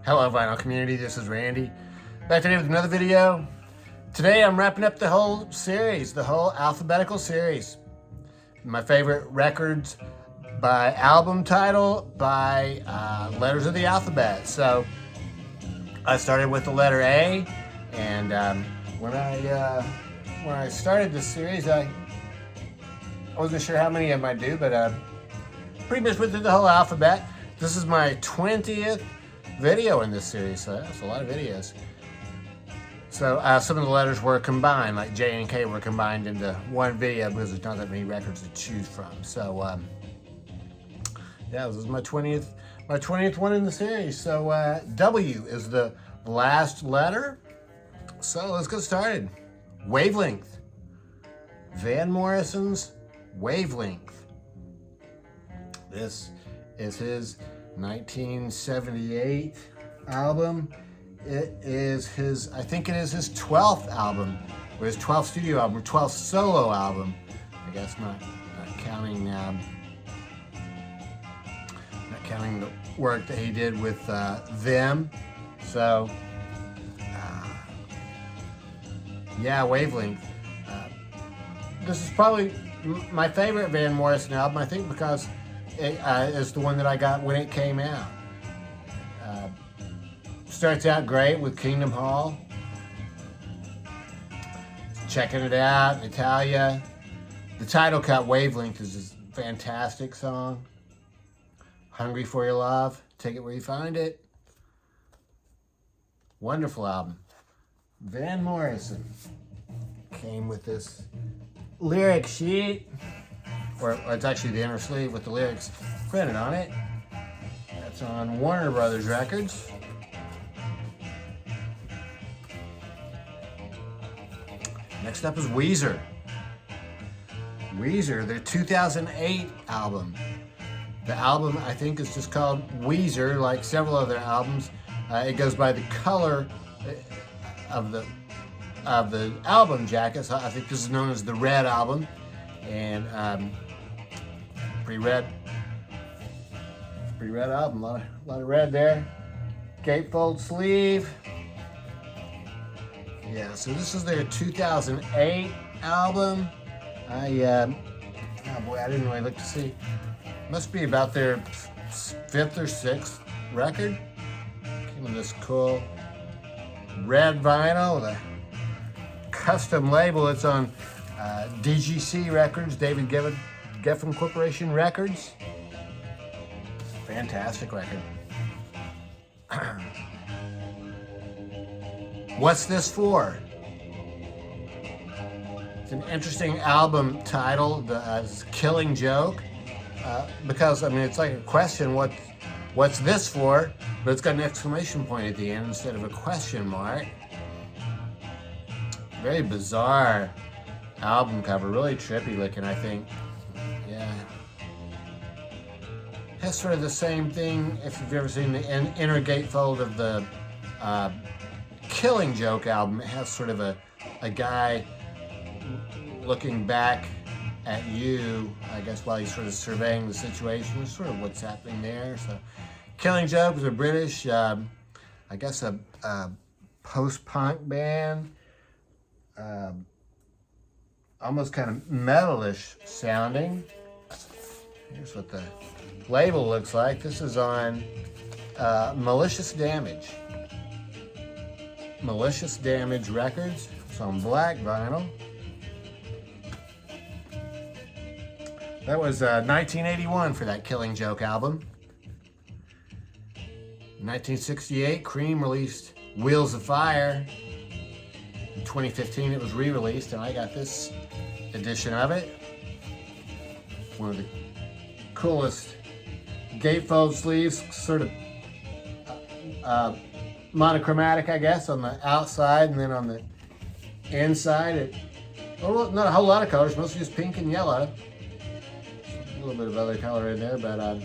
Hello vinyl community, this is Randy. Back today with another video. Today I'm wrapping up the whole series, the whole alphabetical series. My favorite records by album title, by letters of the alphabet. So I started with the letter A, and when I started this series, I wasn't sure how many I might do, but pretty much went through the whole alphabet. This is my 20th video in this series, so that's a lot of videos. So some of the letters were combined, like J and K were combined into one video because there's not that many records to choose from. So yeah, this is my 20th one in the series. So W is the last letter. So let's get started. Wavelength. Van Morrison's Wavelength. This is his 1978 album. It is his, I think it is his 12th album, or his 12th studio album, or 12th solo album. I guess not counting the work that he did with them. So, yeah, Wavelength. This is probably my favorite Van Morrison album, I think, because it is the one that I got when it came out. Starts out great with Kingdom Hall. Checking It Out, Natalia. The title cut, Wavelength, is a fantastic song. Hungry for Your Love, Take It Where You Find It. Wonderful album. Van Morrison came with this lyric sheet, or it's actually the inner sleeve with the lyrics printed on it. That's on Warner Brothers Records. Next up is Weezer. Weezer, their 2008 album. The album, I think, is just called Weezer, like several other albums. It goes by the color of the album jacket. So I think this is known as the Red Album. And pretty red album. A lot of red there. Gatefold sleeve. Yeah, so this is their 2008 album. Oh boy, I didn't really look to see. Must be about their 5th or 6th record. Came with this cool red vinyl with a custom label. It's on DGC Records, David Geffen Corporation Records. Fantastic record. What's This For? It's an interesting album title, Killing Joke, because I mean it's like a question, what's this for? But it's got an exclamation point at the end instead of a question mark. Very bizarre album cover, really trippy looking, I think. Yeah. Has sort of the same thing if you've ever seen the inner gatefold of the Killing Joke album. It has sort of a guy looking back at you, I guess, while he's sort of surveying the situation. It's sort of what's happening there. So, Killing Joke is a British, I guess, a post-punk band. Almost kind of metalish sounding. Here's what the label looks like. This is on Malicious Damage. Malicious Damage Records. It's on black vinyl. That was 1981 for that Killing Joke album. 1968, Cream released Wheels of Fire. In 2015, it was re-released, and I got this edition of it. One of the coolest gatefold sleeves, sort of monochromatic, I guess, on the outside, and then on the inside, not a whole lot of colors, mostly just pink and yellow. A little bit of other color in there, but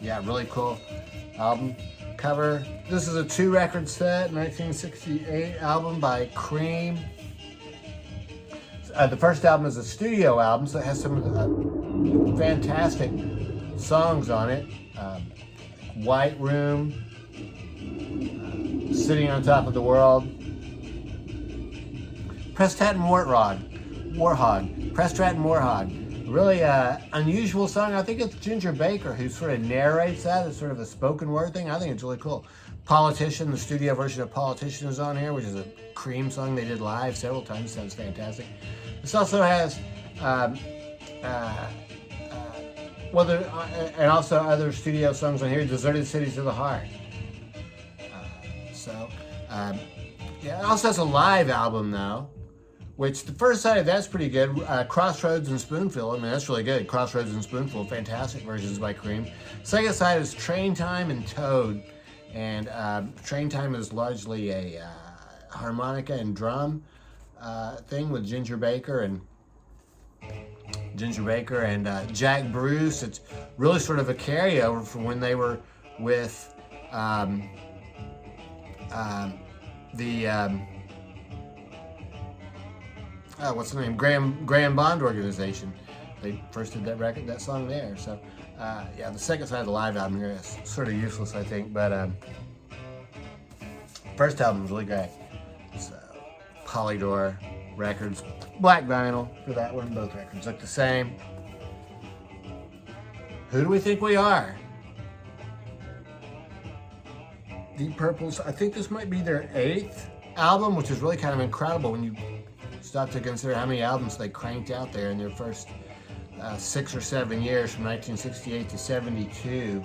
yeah, really cool album cover. This is a 2-record set, 1968 album by Cream. The first album is a studio album, so it has some fantastic songs on it. White Room, Sitting on Top of the World. Prestat and Warhog. Prestat and Warhog. Really unusual song. I think it's Ginger Baker who sort of narrates that. It's sort of a spoken word thing. I think it's really cool. Politician, the studio version of Politician is on here, which is a Cream song they did live several times. Sounds fantastic. This also has and also other studio songs on here. Deserted Cities of the Heart. Yeah, it also has a live album though, which the first side of that's pretty good. Crossroads and Spoonful, I mean that's really good. Crossroads and Spoonful, fantastic versions by Cream. Second side is Train Time and Toad, and Train Time is largely a harmonica and drum thing with Ginger Baker and Jack Bruce. It's really sort of a carryover from when they were with what's the name? Graham Bond Organization. They first did that song there. So, yeah, the second side of the live album here is sort of useless, I think, but first album is really great. So, Polydor Records, black vinyl for that one. Both records look the same. Who do we think we are? Deep Purple's, I think this might be their 8th album, which is really kind of incredible when you stop to consider how many albums they cranked out there in their first 6 or 7 years, from 1968 to 72.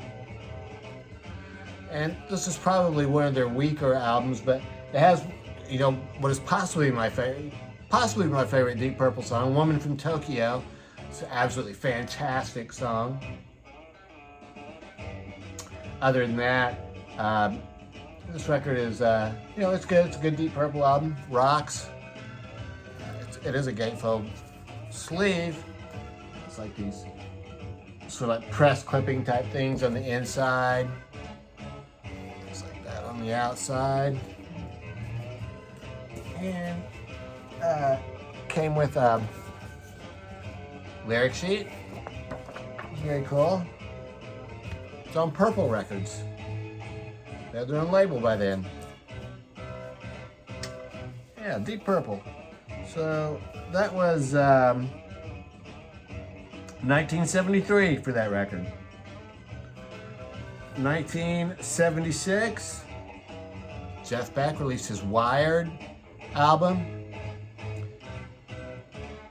And this is probably one of their weaker albums, but it has, you know, what is possibly my favorite Deep Purple song, Woman from Tokyo. It's an absolutely fantastic song. Other than that, this record is, you know, it's good. It's a good Deep Purple album. Rocks. It is a gatefold sleeve. It's like these sort of like press clipping type things on the inside. Just like that on the outside. And came with a lyric sheet. Very cool. It's on Purple Records. They had their own label by then. Yeah, Deep Purple. So that was 1973 for that record. 1976, Jeff Beck released his Wired album.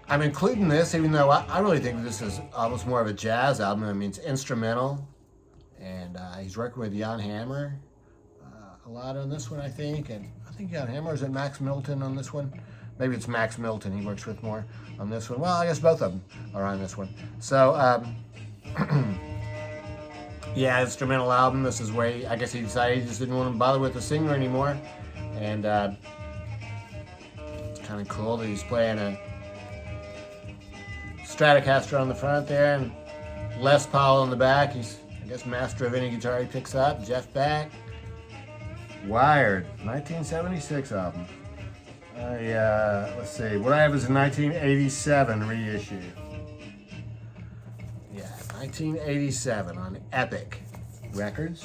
I'm including this even though I really think this is almost more of a jazz album. I mean, it's instrumental, and he's working with Jan Hammer a lot on this one, I think. And I think Jan Hammer, is it Max Milton on this one? Maybe it's Max Milton he works with more on this one. Well, I guess both of them are on this one. So, yeah, instrumental album. This is where I guess he decided he just didn't want to bother with the singer anymore. And it's kind of cool that he's playing a Stratocaster on the front there and Les Paul on the back. He's, I guess, master of any guitar he picks up. Jeff Beck. Wired, 1976 album. Let's see, what I have is a 1987 reissue. Yeah, 1987 on Epic Records.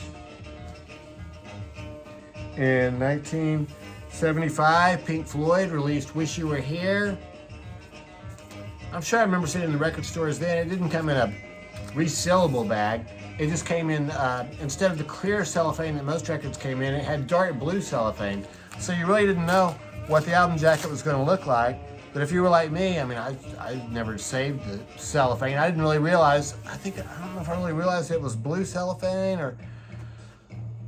In 1975, Pink Floyd released Wish You Were Here. I'm sure I remember seeing it in the record stores then. It didn't come in a resealable bag. It just came in, instead of the clear cellophane that most records came in, it had dark blue cellophane. So you really didn't know what the album jacket was going to look like. But if you were like me, I mean, I never saved the cellophane. I didn't really realize, I don't know if I really realized it was blue cellophane or,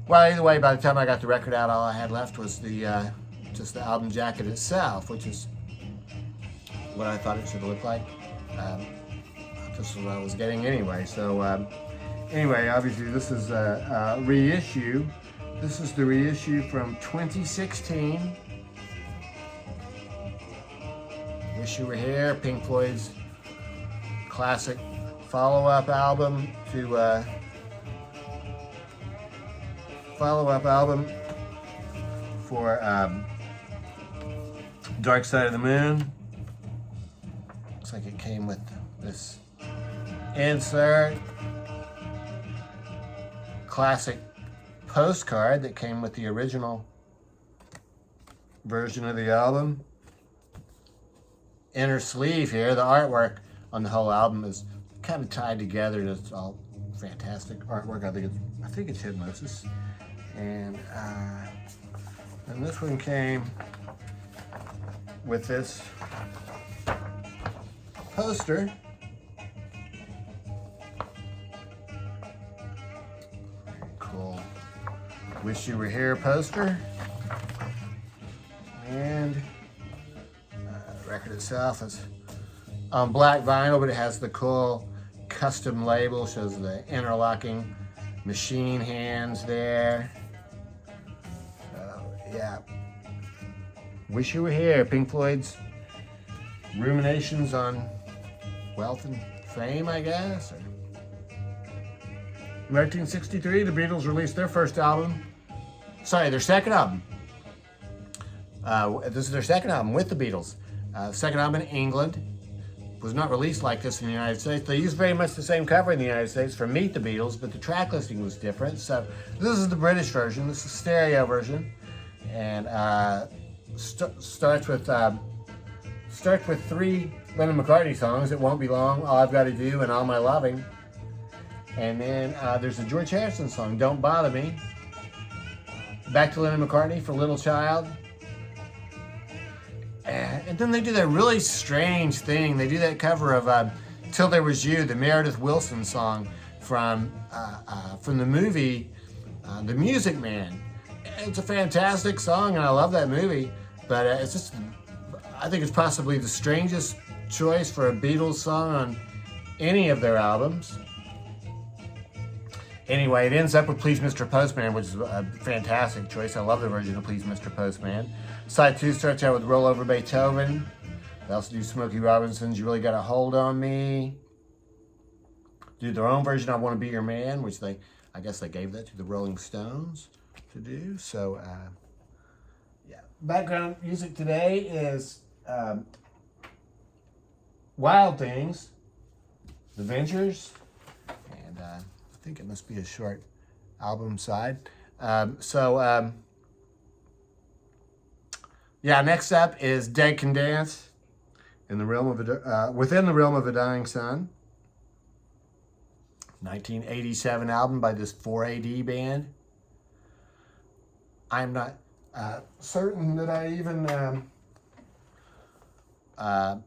well, either way, by the time I got the record out, all I had left was the, just the album jacket itself, which is what I thought it should look like. This is what I was getting anyway. So, anyway, obviously this is a reissue. This is the reissue from 2016. Wish You Were Here, Pink Floyd's classic follow-up album for Dark Side of the Moon. Looks like it came with this insert. Classic postcard that came with the original version of the album. Inner sleeve here, the artwork on the whole album is kind of tied together, and it's all fantastic artwork. I think it's Hypnosis. And this one came with this poster. Very cool. Wish You Were Here poster. And the record itself is on black vinyl, but it has the cool custom label, shows the interlocking machine hands there. So, yeah. Wish You Were Here, Pink Floyd's ruminations on wealth and fame, I guess. In 1963, the Beatles released their first album. Sorry, their second album. This is their second album with the Beatles. Second album in England. Was not released like this in the United States. They used very much the same cover in the United States for Meet the Beatles, but the track listing was different. So this is the British version. This is the stereo version, and starts with 3 Lennon McCartney songs. It Won't Be Long, All I've Got to Do, and All My Loving. And then there's a George Harrison song, Don't Bother Me. Back to Lennon McCartney for Little Child. And then they do that really strange thing. They do that cover of Till There Was You, the Meredith Willson song from the movie The Music Man. It's a fantastic song, and I love that movie. But it's just, I think it's possibly the strangest choice for a Beatles song on any of their albums. Anyway, it ends up with Please Mr. Postman, which is a fantastic choice. I love the version of Please Mr. Postman. Side 2 starts out with Roll Over Beethoven. They also do Smokey Robinson's You Really Got a Hold on Me. Do their own version, I Want to Be Your Man, which I guess they gave that to the Rolling Stones to do. So, yeah. Background music today is Wild Things, The Ventures, and I think it must be a short album side. Yeah, next up is Dead Can Dance, in the realm of Within the Realm of a Dying Sun. 1987 album by this 4AD band. I'm not certain that I even, I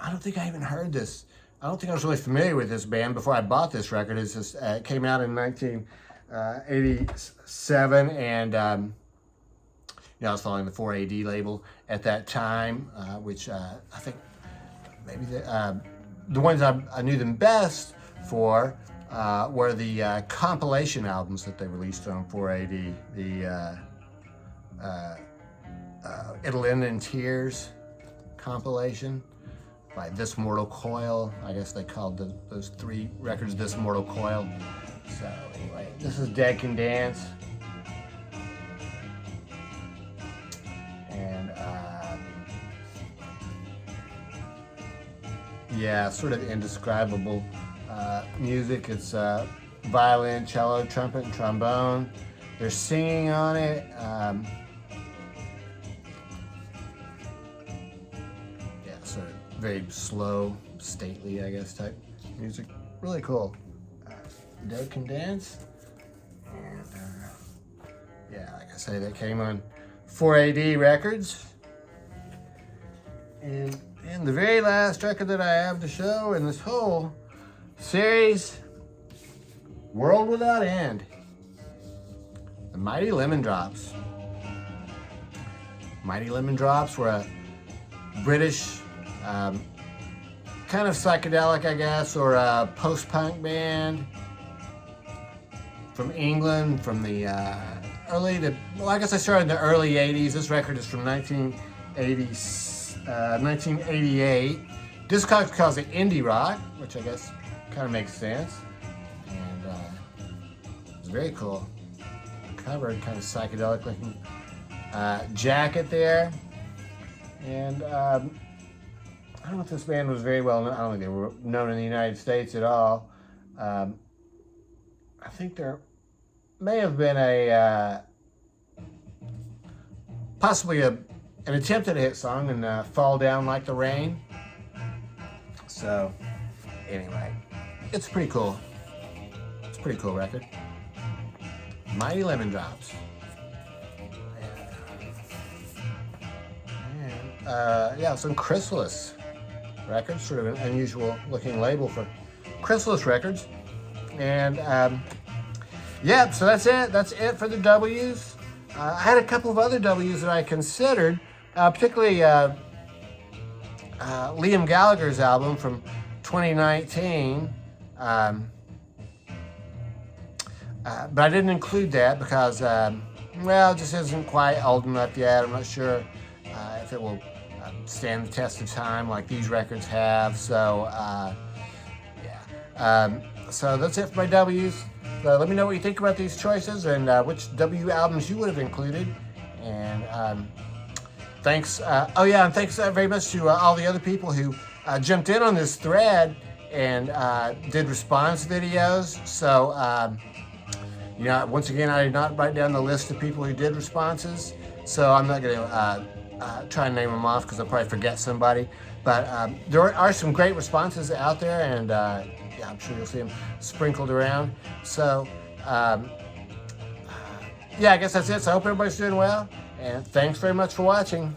don't think I even heard this. I don't think I was really familiar with this band before I bought this record. It's just, it came out in 1987, and I was following the 4AD label at that time, which I think maybe the ones I knew them best for were the compilation albums that they released on 4AD. The It'll End in Tears compilation by This Mortal Coil. I guess they called those 3 records This Mortal Coil. So anyway, this is Dead Can Dance. And yeah, sort of indescribable music. It's violin, cello, trumpet, and trombone. They're singing on it. Yeah, sort of very slow, stately, I guess, type music. Really cool. Dead Can Dance. And yeah, like I say, that came on 4AD Records. And the very last record that I have to show in this whole series, World Without End. The Mighty Lemon Drops. Mighty Lemon Drops were a British kind of psychedelic, I guess, or a post-punk band from England, from the I guess I started in the early 80s. This record is from 1988. Discogs calls it indie rock, which I guess kind of makes sense. And it's very cool. Covered, kind of psychedelic looking jacket there. And I don't know if this band was very well known. I don't think they were known in the United States at all. I think there may have been possibly an attempt at a hit song, and Fall Down Like the Rain. So, anyway, it's pretty cool. It's a pretty cool record. Mighty Lemon Drops. And yeah, some Chrysalis Records, sort of an unusual looking label for Chrysalis Records. And yeah, so that's it. That's it for the W's. I had a couple of other W's that I considered, particularly Liam Gallagher's album from 2019. But I didn't include that because, well, it just isn't quite old enough yet. I'm not sure if it will stand the test of time like these records have. So, yeah. So that's it for my W's. Let me know what you think about these choices and which W albums you would have included. And thanks. Oh yeah, and thanks very much to all the other people who jumped in on this thread and did response videos. So, you know, once again, I did not write down the list of people who did responses, so I'm not going to try and name them off because I'll probably forget somebody. But there are some great responses out there, and yeah, I'm sure you'll see them sprinkled around. So, yeah, I guess that's it. So I hope everybody's doing well, and thanks very much for watching.